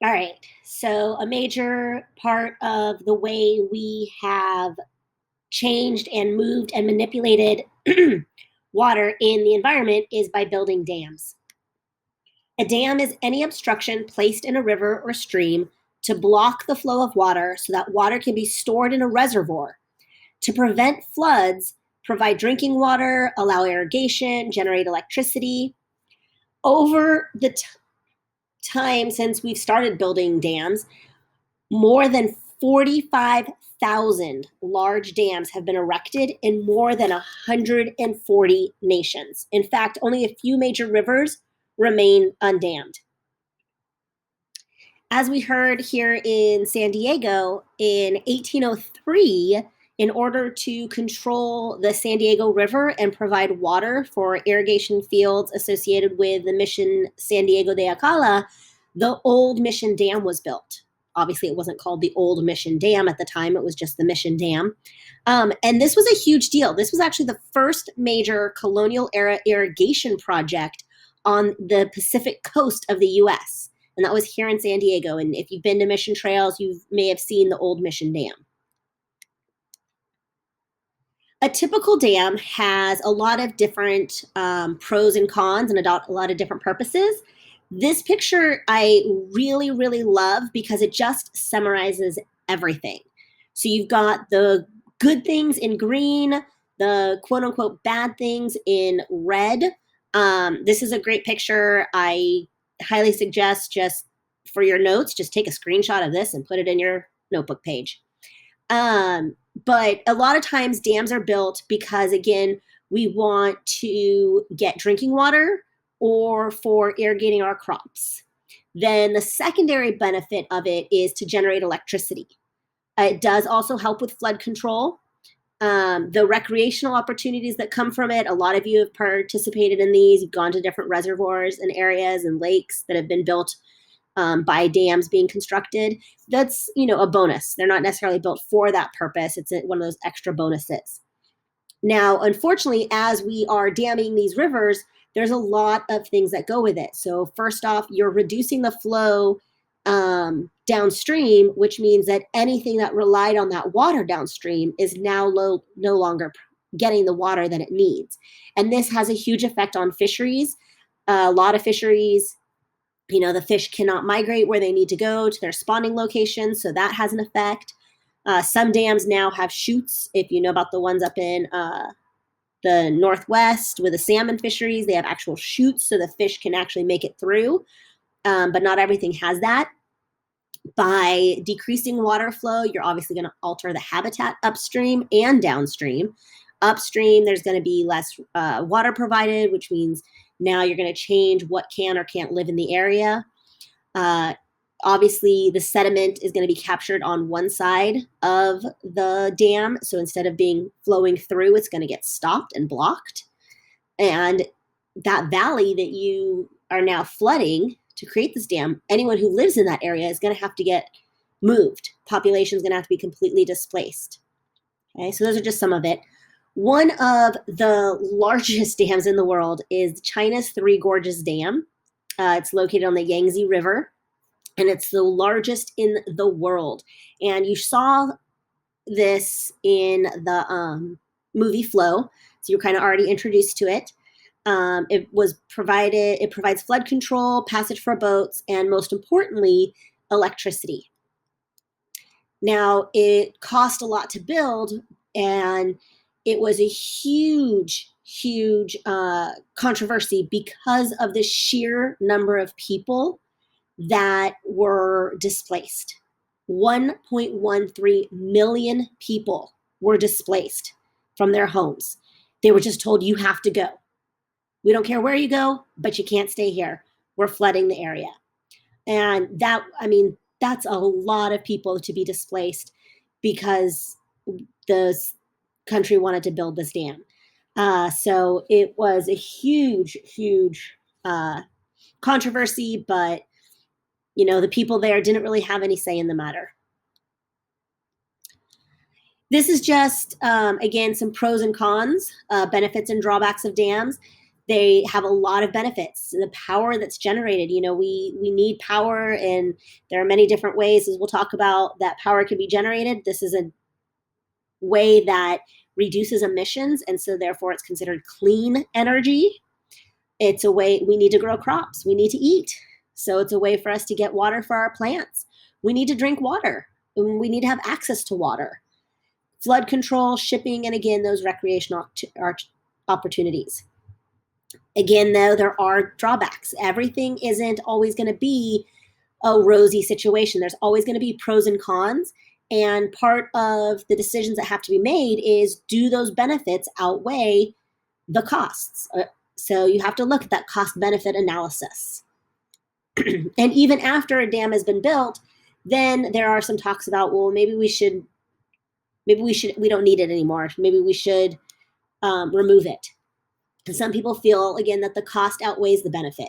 All right. So, a major part of the way we have changed and moved and manipulated water in the environment is by building dams. A dam is any obstruction placed in a river or stream to block the flow of water so that water can be stored in a reservoir to prevent floods, provide drinking water, allow irrigation, generate electricity. Over the time since we've started building dams, more than 45,000 large dams have been erected in more than 140 nations. In fact, only a few major rivers remain undammed. As we heard here in San Diego in 1803, in order to control the San Diego River and provide water for irrigation fields associated with the Mission San Diego de Acala, the old Mission Dam was built. Obviously, it wasn't called the Old Mission Dam at the time, it was just the Mission Dam. And this was a huge deal. This was actually the first major colonial era irrigation project on the Pacific coast of the US. And that was here in San Diego. And if you've been to Mission Trails, you may have seen the old Mission Dam. A typical dam has a lot of different pros and cons and a lot of different purposes. This picture I really, really love because it just summarizes everything. So you've got the good things in green, the quote unquote bad things in red. This is a great picture. I highly suggest, just for your notes, just take a screenshot of this and put it in your notebook page. But a lot of times dams are built because, again, we want to get drinking water or for irrigating our crops. Then the secondary benefit of it is to generate electricity. It does also help with flood control. The recreational opportunities that come from it, a lot of you have participated in these. You've gone to different reservoirs and areas and lakes that have been built by dams being constructed. That's, a bonus. They're not necessarily built for that purpose. It's one of those extra bonuses. Now, unfortunately, as we are damming these rivers, there's a lot of things that go with it. So first off, you're reducing the flow downstream, which means that anything that relied on that water downstream is now no longer getting the water that it needs. And this has a huge effect on fisheries. A lot of fisheries, the fish cannot migrate where they need to go to their spawning locations, so that has an effect. Some dams now have chutes. If you know about the ones up in the Northwest with the salmon fisheries, they have actual chutes so the fish can actually make it through. But not everything has that. By decreasing water flow, you're obviously going to alter the habitat upstream and downstream. Upstream, there's going to be less water provided, which means now you're going to change what can or can't live in the area. Obviously, the sediment is going to be captured on one side of the dam. So instead of flowing through, it's going to get stopped and blocked. And that valley that you are now flooding to create this dam, anyone who lives in that area is going to have to get moved. Population is going to have to be completely displaced. Okay, so those are just some of it. One of the largest dams in the world is China's Three Gorges Dam. It's located on the Yangtze River, and it's the largest in the world. And you saw this in the movie Flow, so you're kind of already introduced to it. It provides flood control, passage for boats, and most importantly, electricity. Now, it cost a lot to build, and it was a huge controversy because of the sheer number of people that were displaced. 1.13 million people were displaced from their homes. They were just told, you have to go. We don't care where you go, but you can't stay here. We're flooding the area. And that's a lot of people to be displaced because the country wanted to build this dam. So it was a huge controversy, but the people there didn't really have any say in the matter. This is just, again, some pros and cons, benefits and drawbacks of dams. They have a lot of benefits. The power that's generated, we need power, and there are many different ways, as we'll talk about, that power can be generated. This is a way that reduces emissions, and so therefore it's considered clean energy. It's a way we need to grow crops, we need to eat. So it's a way for us to get water for our plants. We need to drink water, and we need to have access to water. Flood control, shipping, and again, those recreational opportunities. Again, though, there are drawbacks. Everything isn't always going to be a rosy situation. There's always going to be pros and cons. And part of the decisions that have to be made is, do those benefits outweigh the costs? So you have to look at that cost benefit analysis. And even after a dam has been built, then there are some talks about, well, maybe we don't need it anymore. Maybe we should remove it. And some people feel, again, that the cost outweighs the benefit.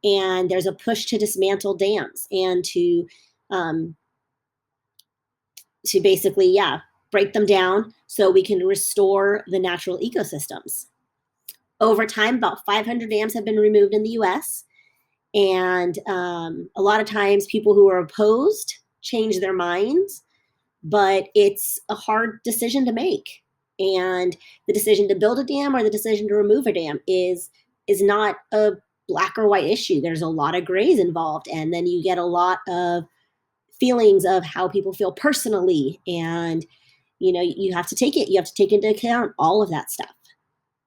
And there's a push to dismantle dams and to basically, break them down so we can restore the natural ecosystems. Over time, about 500 dams have been removed in the US. And a lot of times people who are opposed change their minds, but it's a hard decision to make. And the decision to build a dam or the decision to remove a dam is not a black or white issue. There's a lot of grays involved. And then you get a lot of feelings of how people feel personally. And, you have to take into account all of that stuff.